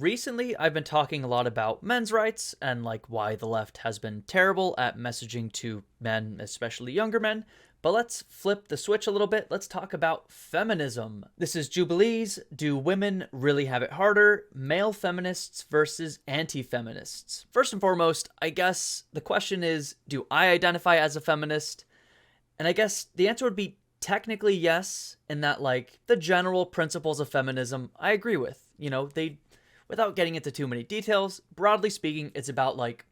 recently I've been talking a lot about men's rights and like why the left has been terrible at messaging to men, especially younger men. But let's flip the switch a little bit. Let's talk about feminism. This is Jubilees. Do women really have it harder? Male feminists versus anti-feminists. First and foremost, I guess the question is, do I identify as a feminist? And I guess the answer would be technically yes, in that like the general principles of feminism I agree with. Without getting into too many details, broadly speaking, it's about like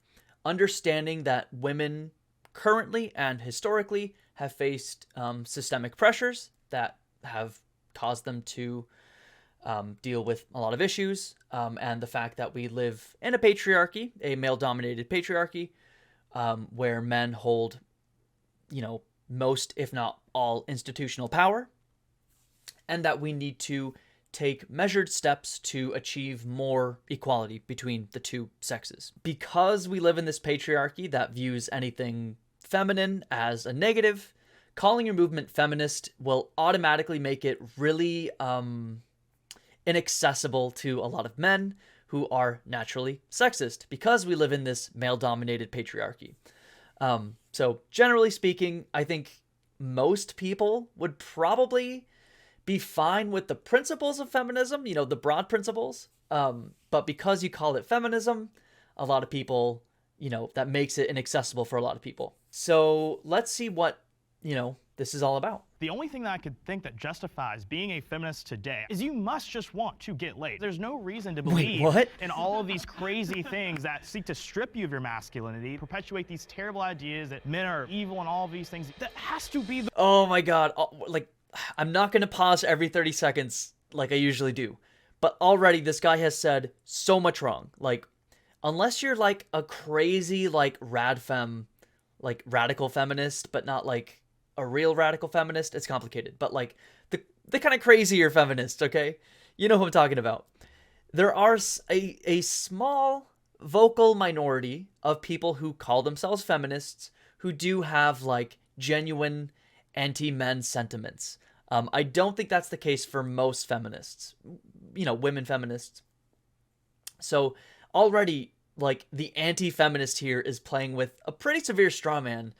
understanding that women currently and historically have faced systemic pressures that have caused them to deal with a lot of issues, and the fact that we live in a patriarchy, a male-dominated patriarchy, where men hold, most, if not all, institutional power, and that we need to take measured steps to achieve more equality between the two sexes. Because we live in this patriarchy that views anything feminine as a negative, calling your movement feminist will automatically make it really inaccessible to a lot of men who are naturally sexist because we live in this male-dominated patriarchy. So generally speaking, I think most people would probably be fine with the principles of feminism, the broad principles. But because you call it feminism, a lot of people, that makes it inaccessible for a lot of people. So let's see what, this is all about. The only thing that I could think that justifies being a feminist today is you must just want to get laid. There's no reason to believe in all of these crazy things that seek to strip you of your masculinity, perpetuate these terrible ideas that men are evil and all of these things. That has to be the— Oh my God. I'm not going to pause every 30 seconds like I usually do. But already this guy has said so much wrong. Like, unless you're like a crazy like rad femme, like radical feminist, but not like a real radical feminist, it's complicated. But like the kind of crazier feminist, okay? You know who I'm talking about. There are a small vocal minority of people who call themselves feminists who do have like genuine anti-men sentiments. I don't think that's the case for most feminists, women feminists. So already, like, the anti-feminist here is playing with a pretty severe straw man.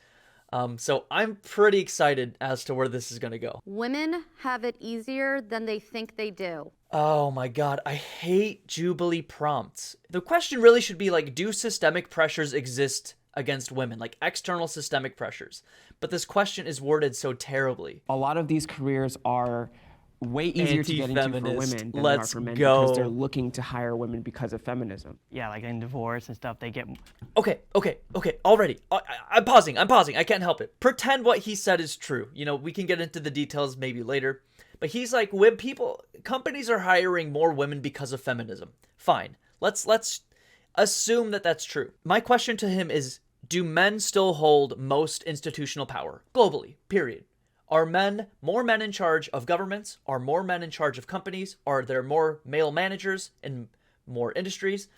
So I'm pretty excited as to where this is going to go. Women have it easier than they think they do. Oh my God, I hate Jubilee prompts. The question really should be like, do systemic pressures exist against women, like external systemic pressures? But this question is worded so terribly. A lot of these careers are way easier to get into for women than they are for men because they're looking to hire women because of feminism. Yeah, like in divorce and stuff, they get... Okay, already. I'm pausing. I can't help it. Pretend what he said is true. We can get into the details maybe later. But he's like, companies are hiring more women because of feminism. Fine. Let's assume that that's true. My question to him is, do men still hold most institutional power globally, period? Are more men in charge of governments? Are more men in charge of companies? Are there more male managers in more industries?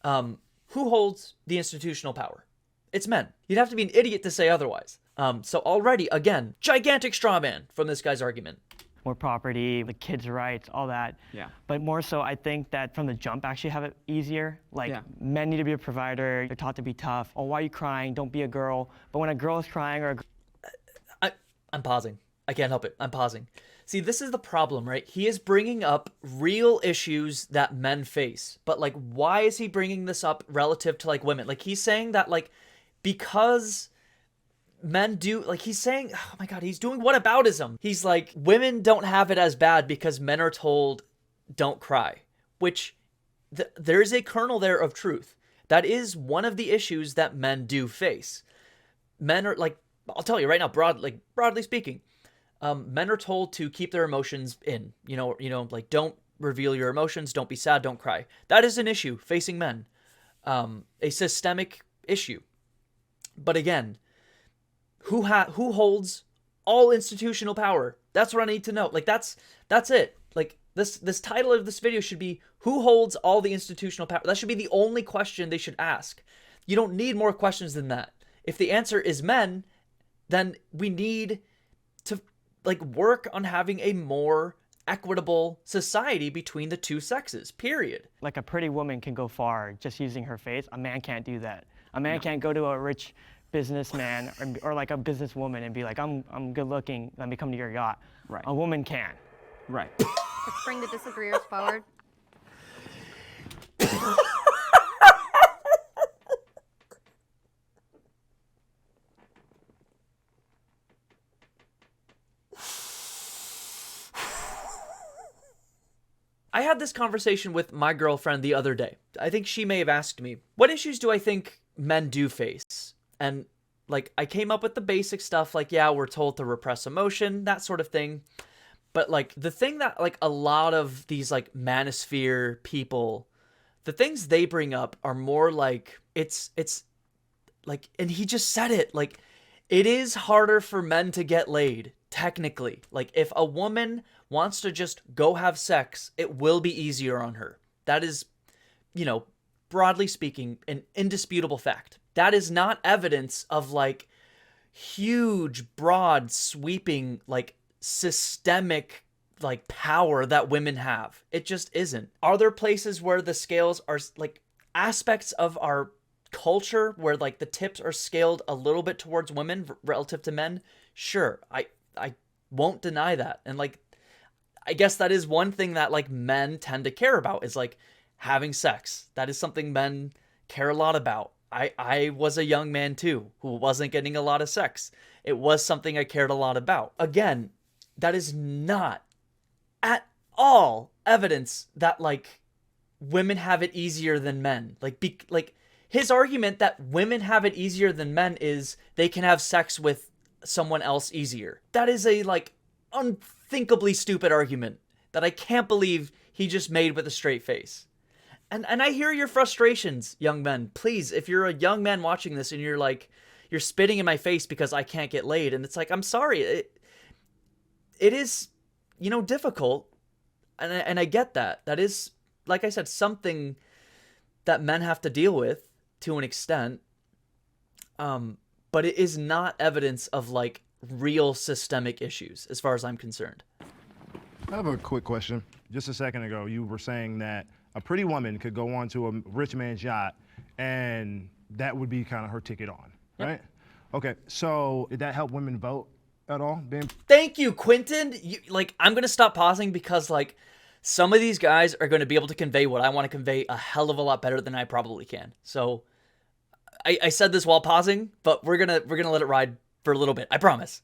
Who holds the institutional power? It's men. You'd have to be an idiot to say otherwise. So already, again, gigantic straw man from this guy's argument. More property, the kids' rights, all that. Yeah. But more so, I think that from the jump actually have it easier. Like, men need to be a provider. They're taught to be tough. Oh, why are you crying? Don't be a girl. But when a girl is crying or I'm pausing. I can't help it. I'm pausing. See, this is the problem, right? He is bringing up real issues that men face. But, like, why is he bringing this up relative to, like, women? Like, he's saying that, like, because men do, like, he's saying, oh my God, he's doing whataboutism. He's like, women don't have it as bad because men are told don't cry, which there's a kernel there of truth. That is one of the issues that men do face. Men are, like, I'll tell you right now, broadly speaking, men are told to keep their emotions in, like, don't reveal your emotions, don't be sad, don't cry. That is an issue facing men, a systemic issue. But again, who holds all institutional power? That's what I need to know. Like, that's it. Like, this title of this video should be, who holds all the institutional power? That should be the only question they should ask. You don't need more questions than that. If the answer is men, then we need to, like, work on having a more equitable society between the two sexes, period. Like a pretty woman can go far just using her face. A man can't do that. A man can't go to a rich businessman or like a businesswoman and be like, I'm good looking, let me come to your yacht. Right. A woman can. Right. Let's bring the disagreeers forward. I had this conversation with my girlfriend the other day. I think she may have asked me, what issues do I think men do face? And like, I came up with the basic stuff like, yeah, we're told to repress emotion, that sort of thing. But like, the thing that like a lot of these like manosphere people, the things they bring up are more like, it's like, and he just said it, like, it is harder for men to get laid, technically. Like, if a woman wants to just go have sex, it will be easier on her. That is, you know, broadly speaking, an indisputable fact. That is not evidence of like huge, broad, sweeping, like systemic, like power that women have. It just isn't. Are there places where the scales are like aspects of our culture where like the tips are scaled a little bit towards women relative to men? Sure. I won't deny that. And like, I guess that is one thing that like men tend to care about is like having sex. That is something men care a lot about. I was a young man too who wasn't getting a lot of sex. It was something I cared a lot about. Again, that is not at all evidence that like women have it easier than men. Like his argument that women have it easier than men is they can have sex with someone else easier. That is a like unthinkably stupid argument that I can't believe he just made with a straight face. And I hear your frustrations, young men. Please, if you're a young man watching this and you're like, you're spitting in my face because I can't get laid, and it's like, I'm sorry. It is, you know, difficult. And I get that. That is, like I said, something that men have to deal with to an extent. But it is not evidence of like real systemic issues as far as I'm concerned. I have a quick question. Just a second ago, you were saying that a pretty woman could go onto a rich man's yacht and that would be kind of her ticket on, right? Okay, so did that help women vote at all? Thank you, Quentin. I'm going to stop pausing because like some of these guys are going to be able to convey what I want to convey a hell of a lot better than I probably can. So I said this while pausing, but we're gonna let it ride for a little bit. I promise.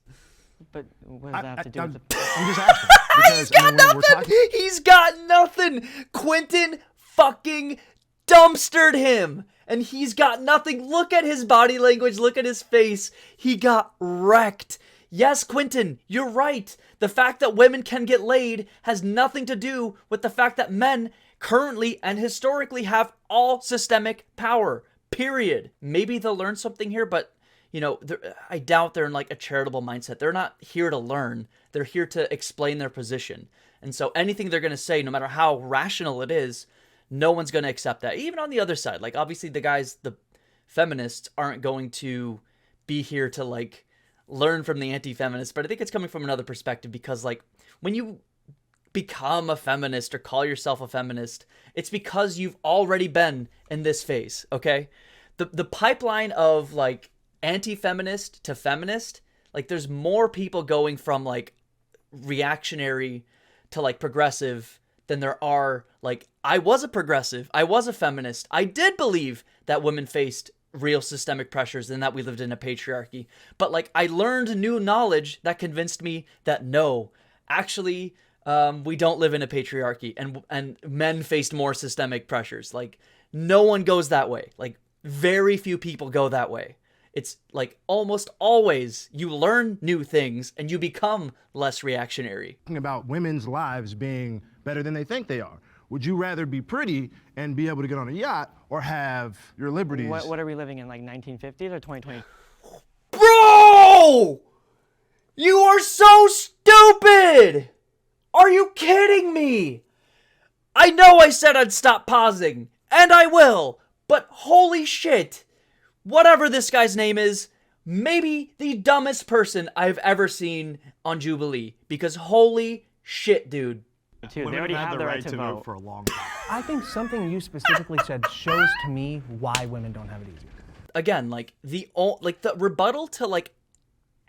But what does that have to do with the... I'm just asking. He's got nothing! He's got nothing! Quentin fucking dumpstered him! And he's got nothing. Look at his body language. Look at his face. He got wrecked. Yes, Quentin, you're right. The fact that women can get laid has nothing to do with the fact that men currently and historically have all systemic power. Period. Maybe they'll learn something here, but you know, I doubt they're in like a charitable mindset. They're not here to learn. They're here to explain their position. And so anything they're going to say, no matter how rational it is, no one's going to accept that. Even on the other side, like obviously the guys, the feminists aren't going to be here to like learn from the anti-feminists, but I think it's coming from another perspective because like when you become a feminist or call yourself a feminist, it's because you've already been in this phase, okay? The pipeline of like anti-feminist to feminist, like there's more people going from like reactionary to like progressive than there are like I was a progressive, I was a feminist, I did believe that women faced real systemic pressures and that we lived in a patriarchy, but like I learned new knowledge that convinced me that no, actually we don't live in a patriarchy and men faced more systemic pressures. Like no one goes that way. Like very few people go that way. It's like almost always you learn new things and you become less reactionary. About women's lives being better than they think they are. Would you rather be pretty and be able to get on a yacht or have your liberties? What are we living in, like 1950s or 2020? Bro! You are so stupid! Are you kidding me? I know I said I'd stop pausing, and I will, but holy shit. Whatever this guy's name is, maybe the dumbest person I've ever seen on Jubilee, because holy shit, dude. Too. They already have the right to vote for a long time. I think something you specifically said shows to me why women don't have it easier. Again, like the rebuttal to like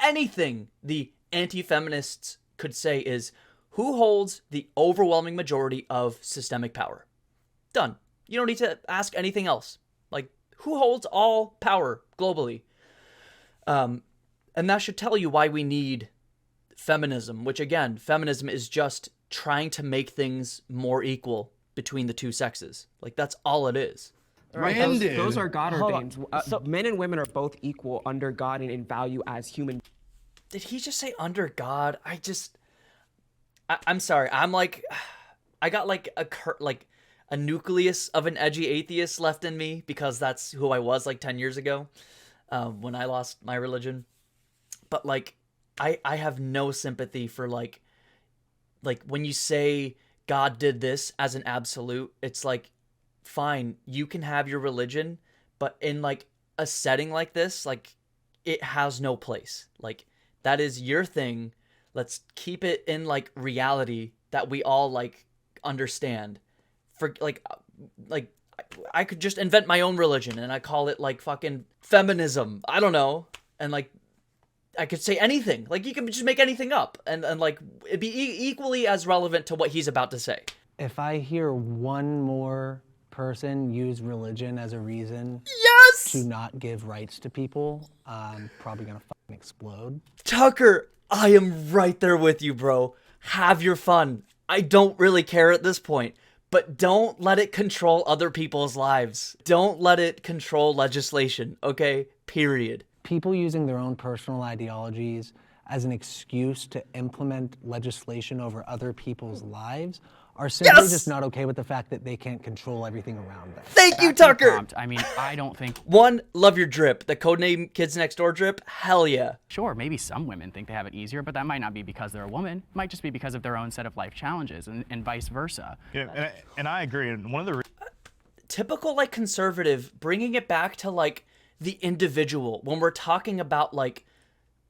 anything the anti-feminists could say is, who holds the overwhelming majority of systemic power? Done. You don't need to ask anything else. Like, who holds all power globally? And that should tell you why we need feminism, which again, feminism is just trying to make things more equal between the two sexes. Like, that's all it is. Right, those are God ordained. Men and women are both equal under God and in value as human. Did he just say under God? I'm sorry. I'm like, I got like a nucleus of an edgy atheist left in me because that's who I was like 10 years ago when I lost my religion. But like, I have no sympathy for like when you say God did this as an absolute, it's like, fine, you can have your religion, but in like a setting like this, like it has no place. Like, that is your thing. Let's keep it in like reality that we all like understand. For like I could just invent my own religion and I call it like fucking feminism. I don't know. And like, I could say anything. Like, you can just make anything up and like it'd be equally as relevant to what he's about to say. If I hear one more person use religion as a reason to not give rights to people, I'm probably gonna fucking explode. Tucker, I am right there with you, bro. Have your fun. I don't really care at this point, but don't let it control other people's lives. Don't let it control legislation, okay? Period. People using their own personal ideologies as an excuse to implement legislation over other people's lives are simply just not okay with the fact that they can't control everything around them. Thank you, Tucker! I mean, I don't think... One, love your drip. The codename Kids Next Door drip, hell yeah. Sure, maybe some women think they have it easier, but that might not be because they're a woman. It might just be because of their own set of life challenges and vice versa. Yeah, and I agree. And one of the... Typical, like, conservative, bringing it back to, like, the individual when we're talking about, like,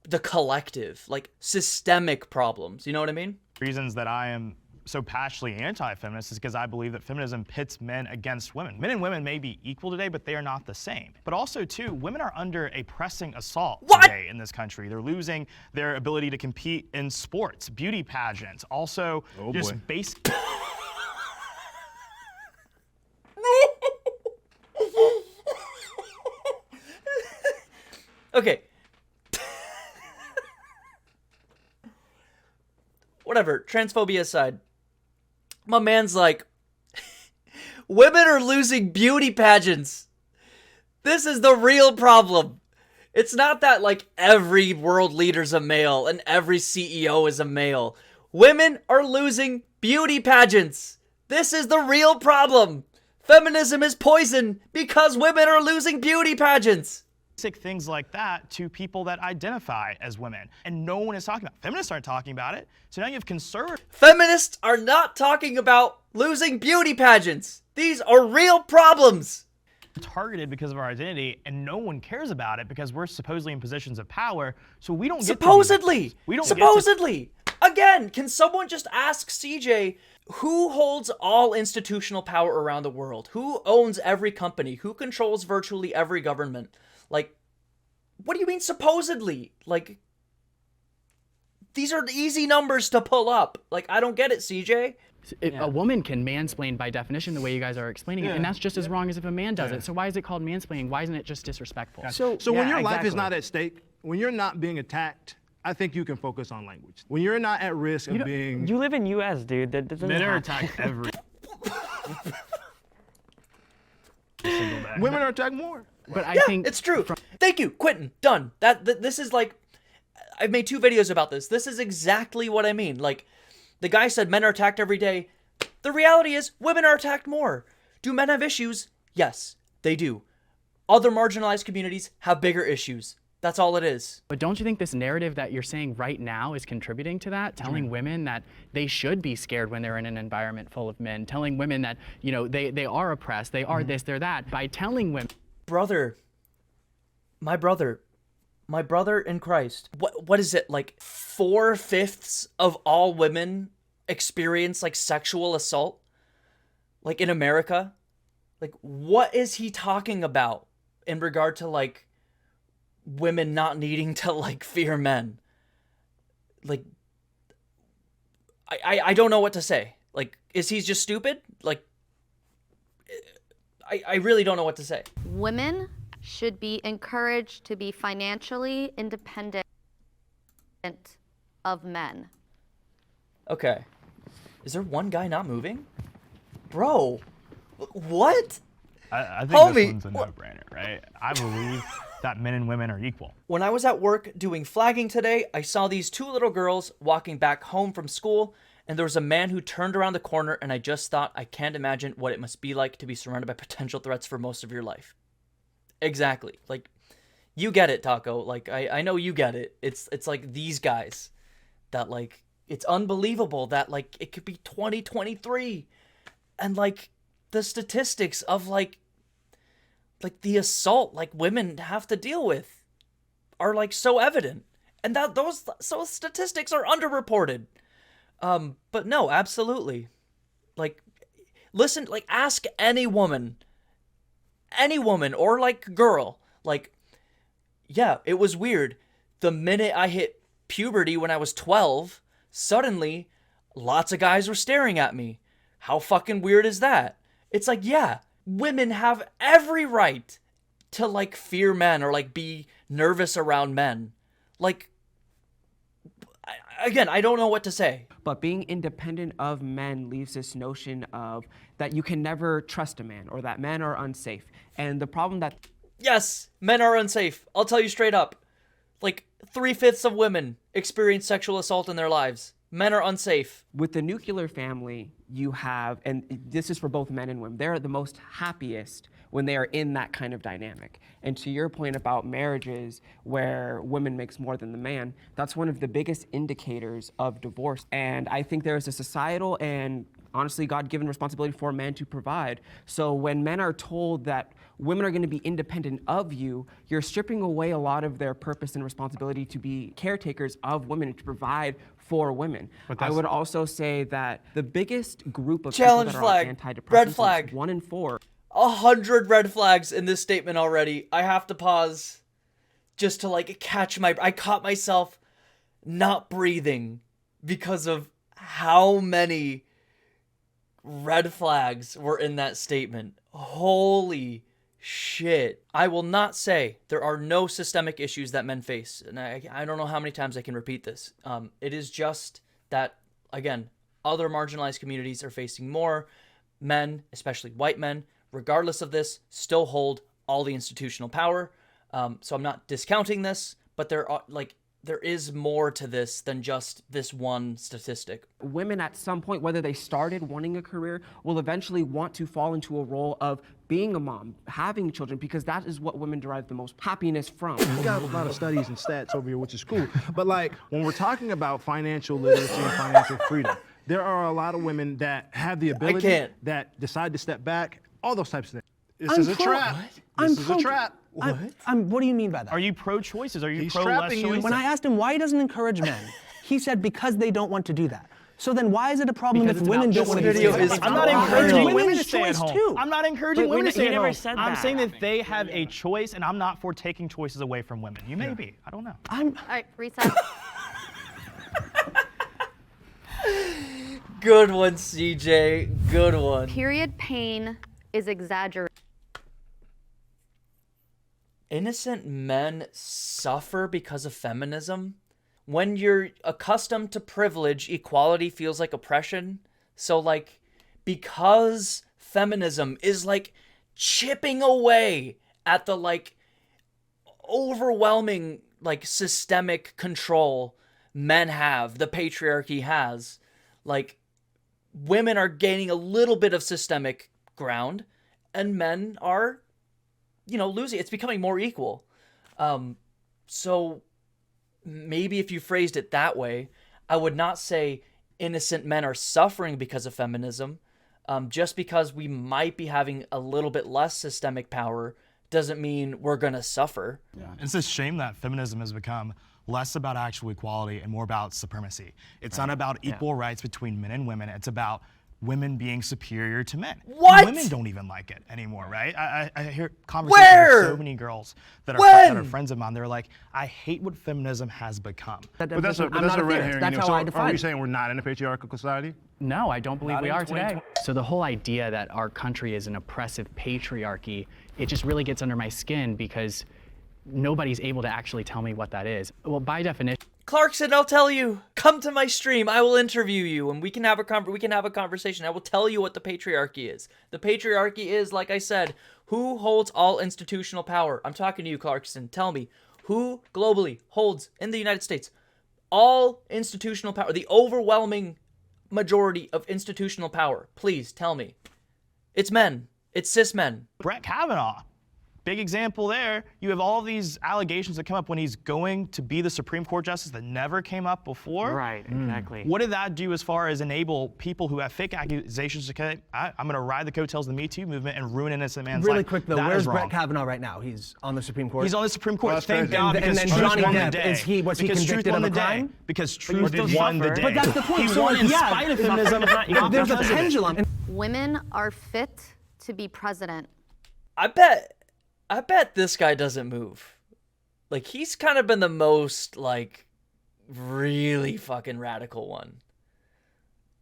the collective, like, systemic problems. You know what I mean? Reasons that I am so passionately anti-feminist is because I believe that feminism pits men against women. Men and women may be equal today, but they are not the same. But also, too, women are under a pressing assault today in this country. They're losing their ability to compete in sports, beauty pageants, also basic... Okay. Whatever, transphobia aside. My man's like, women are losing beauty pageants. This is the real problem. It's not that like every world leader's a male and every CEO is a male. Women are losing beauty pageants. This is the real problem. Feminism is poison because women are losing beauty pageants. Things like that to people that identify as women. And no one is talking about it. Feminists aren't talking about it. So now you have conservatives. Feminists are not talking about losing beauty pageants. These are real problems. Targeted because of our identity, and no one cares about it because we're supposedly in positions of power, so we don't get supposedly. We don't supposedly. Again, can someone just ask CJ who holds all institutional power around the world? Who owns every company? Who controls virtually every government? Like, what do you mean supposedly? Like, these are easy numbers to pull up. Like, I don't get it, CJ. A woman can mansplain by definition the way you guys are explaining it, and that's just as wrong as if a man does it. So why is it called mansplaining? Why isn't it just disrespectful? So when your life is not at stake, when you're not being attacked, I think you can focus on language. When you're not at risk of being... You live in U.S., dude. That doesn't Men are attacked every... Women are attacked more. But I think it's true. Thank you, Quentin. Done. This is like, I've made 2 videos about this. This is exactly what I mean. Like, the guy said men are attacked every day. The reality is women are attacked more. Do men have issues? Yes, they do. Other marginalized communities have bigger issues. That's all it is. But don't you think this narrative that you're saying right now is contributing to that? Telling women that they should be scared when they're in an environment full of men. Telling women that, you know, they are oppressed. They are this, they're that. By telling women... My brother in Christ. What is it, like 4/5 of all women experience like sexual assault, like in America, like what is he talking about in regard to like women not needing to like fear men? Like, I don't know what to say. Like, is he just stupid? Like, I really don't know what to say. Women should be encouraged to be financially independent of men. Okay. Is there one guy not moving? Bro, what? I think Homie, this one's a no-brainer, right? I believe that men and women are equal. When I was at work doing flagging today, I saw these two little girls walking back home from school, and there was a man who turned around the corner, and I just thought, I can't imagine what it must be like to be surrounded by potential threats for most of your life. Exactly. Like, you get it, Taco. Like, I know you get it. It's like these guys that, like, it's unbelievable that, like, it could be 2023, and, like, the statistics of, like the assault, like, women have to deal with are, like, so evident. And that those statistics are underreported. But no, absolutely. Like, listen, like, ask any woman or, like, girl, like, yeah, it was weird. The minute I hit puberty when I was 12, suddenly, lots of guys were staring at me. How fucking weird is that? It's like, yeah, women have every right to, like, fear men or, like, be nervous around men. Like, again, I don't know what to say. But being independent of men leaves this notion of that you can never trust a man or that men are unsafe. And the problem that... Yes, men are unsafe. I'll tell you straight up. Like, 3/5 of women experience sexual assault in their lives. Men are unsafe. With the nuclear family, you have, and this is for both men and women, they're the most happiest when they are in that kind of dynamic. And to your point about marriages where women makes more than the man, that's one of the biggest indicators of divorce. And I think there is a societal and honestly God-given responsibility for men to provide. So when men are told that women are going to be independent of you, you're stripping away a lot of their purpose and responsibility to be caretakers of women and to provide for women. I would also say that the biggest group of challenge people flag. that are on antidepressants, Red flag. 1 in 4. 100 red flags in this statement already. I have to pause just to, like, I caught myself not breathing because of how many red flags were in that statement. Holy shit. I will not say there are no systemic issues that men face. And I don't know how many times I can repeat this. It is just that, again, other marginalized communities are facing more. Men, especially white men, regardless of this, still hold all the institutional power. So I'm not discounting this, but there is more to this than just this one statistic. Women at some point, whether they started wanting a career, will eventually want to fall into a role of being a mom, having children, because that is what women derive the most happiness from. We got a lot of studies and stats over here, which is cool. But, like, when we're talking about financial literacy and financial freedom, there are a lot of women that have the ability that decide to step back, all those types of things. This is a trap. This is a trap. What? What do you mean by that? Are you pro-choices? Are you He's pro-less trapping you. choices? When I asked him why he doesn't encourage men, he said because they don't want to do that. So then why is it a problem if women don't want to do that? I'm not encouraging women to Women's stay at choice home. too. I'm not encouraging women to stay at home. never said I'm that. saying that they have a choice, and I'm not for taking choices away from women. You may be. I don't know. All right, reset. Good one, CJ. Good one. Period pain is exaggerated. Innocent men suffer because of feminism? When you're accustomed to privilege, equality feels like oppression. So, like, because feminism is, like, chipping away at the, like, overwhelming, like, systemic control men have, the patriarchy has, like, women are gaining a little bit of systemic ground, and men are, you know, losing. It's becoming more equal. So maybe if you phrased it that way, I would not say innocent men are suffering because of feminism. Just because we might be having a little bit less systemic power doesn't mean we're going to suffer. Yeah. It's a shame that feminism has become less about actual equality and more about supremacy. It's not about equal rights between men and women. It's about women being superior to men. What? Women don't even like it anymore, right? I hear conversations Where? with so many girls that are, When? that are friends of mine. They're like, I hate what feminism has become. But that's a red herring. That's how So I are define we it. saying we're not in a patriarchal society? No, I don't believe we are today. So the whole idea that our country is an oppressive patriarchy, it just really gets under my skin because nobody's able to actually tell me what that is. Well, by definition, Clarkson, I'll tell you. Come to my stream. I will interview you, and we can have a conversation. I will tell you what the patriarchy is. The patriarchy is, like I said, who holds all institutional power. I'm talking to you, Clarkson. Tell me, who globally holds in the United States all institutional power? The overwhelming majority of institutional power. Please tell me. It's men. It's cis men. Brett Kavanaugh, big example there. You have all these allegations that come up when he's going to be the Supreme Court justice that never came up before. Right, exactly. What did that do as far as enable people who have fake accusations to say, I'm going to ride the coattails of the Me Too movement and ruin an innocent man's life? Really quick though, That where's is Brett wrong. Kavanaugh right now? He's on the Supreme Court. He's on the Supreme Court. Well, that's Thank crazy. God. And Because then truth Johnny won the Depp, day. was he Because truth convicted won of the a day. crime? Because you truth still won the suffer. day. But that's the point. He So, won in yeah, spite of feminism. not There's a because of it. pendulum. Women are fit to be president. I bet this guy doesn't move. Like, he's kind of been the most, like, really fucking radical one.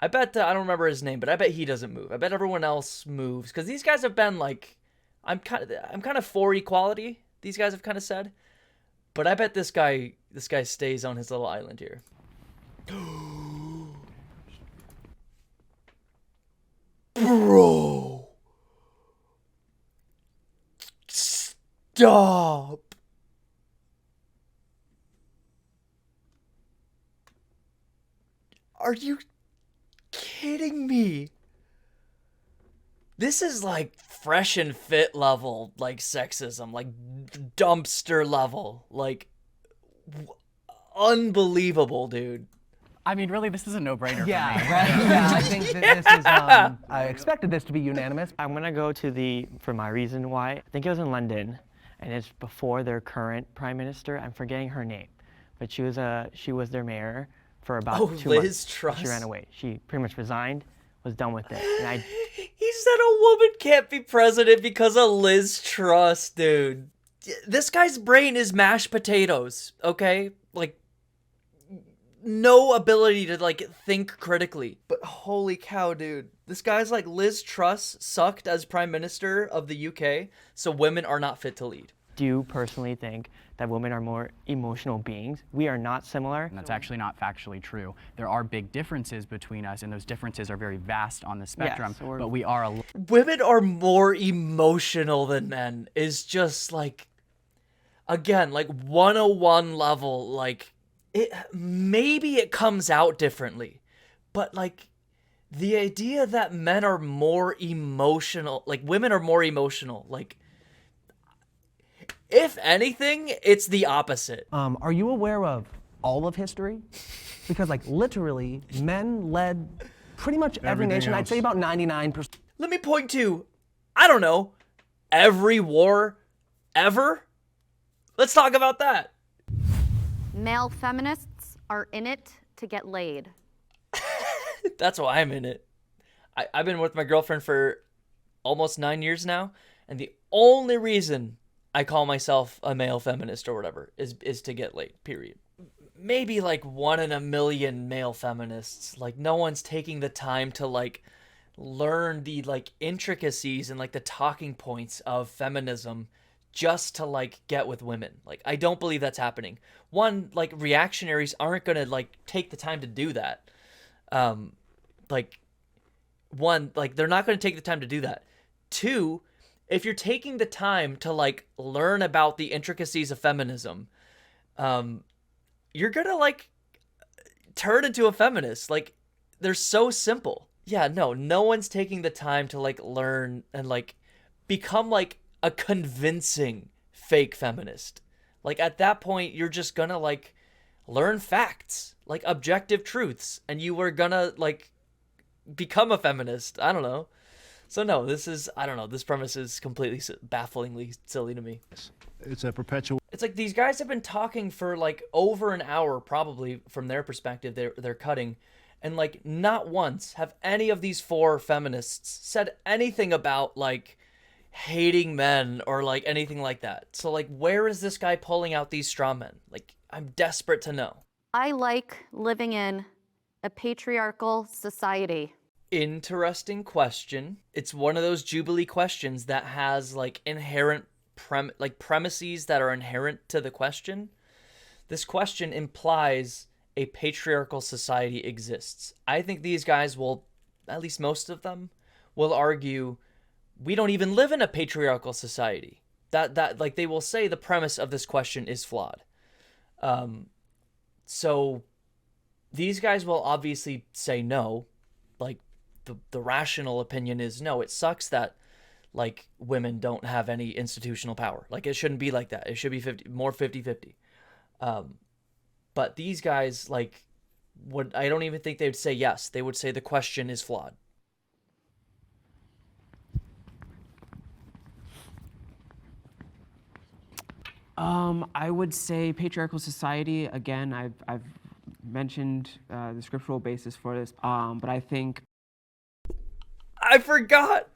I bet, I don't remember his name, but I bet he doesn't move. I bet everyone else moves. Because these guys have been, like, I'm kind of for equality, these guys have kind of said. But I bet this guy stays on his little island here. Bro. Stop. Are you kidding me? This is like fresh and fit level, like sexism, like dumpster level, like unbelievable, dude. I mean, really, this is a no-brainer for me. Yeah, right. Yeah, I think that this is. I expected this to be unanimous. I'm gonna go to for my reason why. I think it was in London, and it's before their current prime minister. I'm forgetting her name, but she was their mayor for about 2 months. Liz Truss. She ran away. She pretty much resigned, was done with it. And He said a woman can't be president because of Liz Truss, dude. This guy's brain is mashed potatoes, okay? Like, no ability to, like, think critically. But holy cow, dude. This guy's like, Liz Truss sucked as prime minister of the UK, so women are not fit to lead. do you personally think that women are more emotional beings? We are not similar. And that's actually not factually true. There are big differences between us, and those differences are very vast on the spectrum, so but we are Women are more emotional than men is just like, again, like 101 level, like, maybe it comes out differently, but like, the idea that men are more emotional, like women are more emotional, like, if anything, it's the opposite. Are you aware of all of history? Because like literally, men led pretty much every Everything nation. I'd else. say about 99%. Let me point to, I don't know, every war ever? Let's talk about that. Male feminists are in it to get laid. That's why I'm in it. I've been with my girlfriend for almost 9 years now, and the only reason I call myself a male feminist or whatever is to get laid, period. Maybe like 1 in a million male feminists. Like, no one's taking the time to like learn the like intricacies and like the talking points of feminism just to like get with women. Like, I don't believe that's happening. One, like, reactionaries aren't gonna like take the time to do that. They're not going to take the time to do that. 2, if you're taking the time to like learn about the intricacies of feminism, you're going to like turn into a feminist. Like, they're so simple. Yeah, no one's taking the time to like learn and like become like a convincing fake feminist. Like, at that point, you're just going to like learn facts, like objective truths, and you were gonna like become a feminist. I don't know. So no, this is, I don't know, this premise is completely bafflingly silly to me. It's a perpetual. It's like these guys have been talking for like over an hour, probably from their perspective, they're cutting, and like not once have any of these four feminists said anything about like hating men or like anything like that. So like where is this guy pulling out these straw men? Like I'm desperate to know. I like living in a patriarchal society. Interesting question. It's one of those Jubilee questions that has like inherent premises that are inherent to the question. This question implies a patriarchal society exists. I think these guys will, at least most of them, will argue we don't even live in a patriarchal society. That like they will say the premise of this question is flawed. So these guys will obviously say no. Like the rational opinion is no, it sucks that like women don't have any institutional power. Like it shouldn't be like that. It should be 50-50. But these guys like I don't even think they would say yes. They would say the question is flawed. I would say patriarchal society. Again, I've mentioned the scriptural basis for this, but I think I forgot.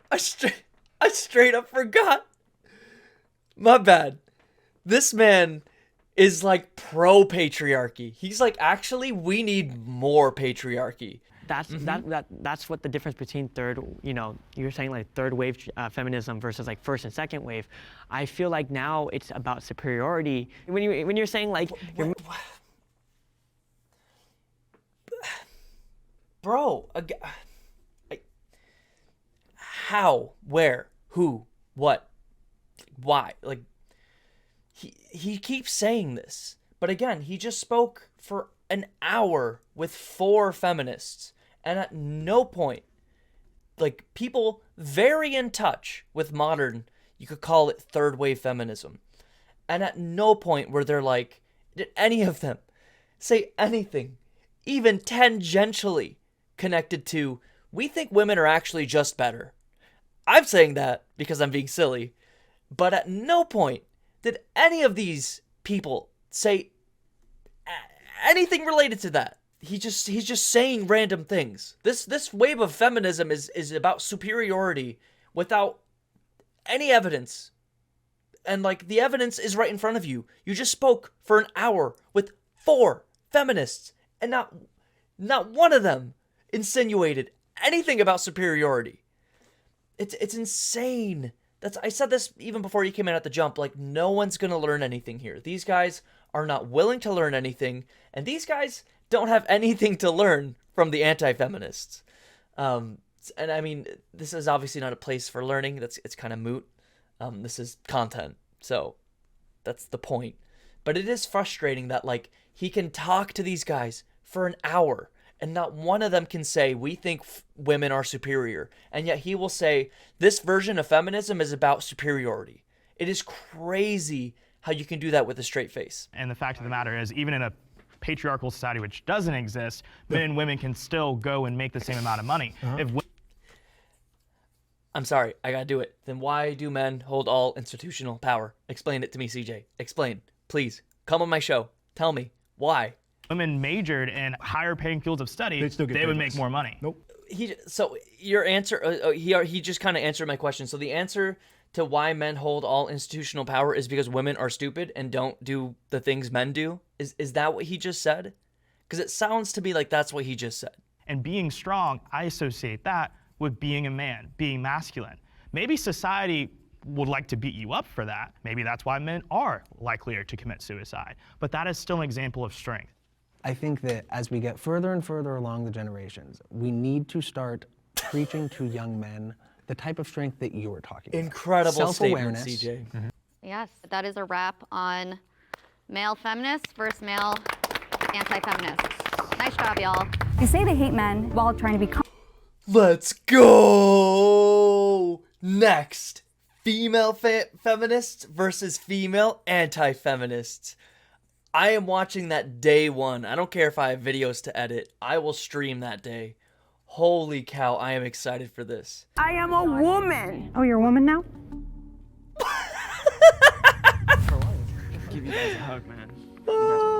I straight up forgot. My bad. This man is like pro patriarchy. He's like, actually, we need more patriarchy. That's what the difference between you're saying like third wave feminism versus like first and second wave. I feel like now it's about superiority. When you're saying like bro, how, where, who, what, why? Like he keeps saying this, but again, he just spoke for an hour with four feminists. And at no point, like people very in touch with modern, you could call it third wave feminism. And at no point were there like, did any of them say anything, even tangentially connected to, we think women are actually just better. I'm saying that because I'm being silly, but at no point did any of these people say anything related to that. He's just saying random things. This wave of feminism is about superiority without any evidence. And like the evidence is right in front of you. You just spoke for an hour with four feminists and not one of them insinuated anything about superiority. It's insane. I said this even before you came in at the jump. Like no one's going to learn anything here. These guys are not willing to learn anything, and these guys don't have anything to learn from the anti-feminists. And I mean, this is obviously not a place for learning. It's kind of moot. This is content, so that's the point. But it is frustrating that like he can talk to these guys for an hour and not one of them can say we think women are superior, and yet he will say this version of feminism is about superiority. It is crazy how you can do that with a straight face. And the fact of the matter is, even in a patriarchal society which doesn't exist, men and women can still go and make the same amount of money. I'm sorry, I gotta do it. Then why do men hold all institutional power? Explain it to me, CJ. Explain, please. Come on my show. Tell me why. Women majored in higher paying fields of study, they would make more money. Nope. So your answer, he just kind of answered my question. So the answer to why men hold all institutional power is because women are stupid and don't do the things men do? Is that what he just said? Because it sounds to me like that's what he just said. And being strong, I associate that with being a man, being masculine. Maybe society would like to beat you up for that. Maybe that's why men are likelier to commit suicide. But that is still an example of strength. I think that as we get further and further along the generations, we need to start preaching to young men the type of strength that you were talking about. Incredible statement, CJ. Yes, that is a wrap on male feminists versus male anti-feminists. Nice job, y'all. They say they hate men while trying to be. Let's go! Next, female feminists versus female anti-feminists. I am watching that day one. I don't care if I have videos to edit. I will stream that day. Holy cow, I am excited for this. I am a woman. Oh, you're a woman now? Give you guys a hug, man. You guys are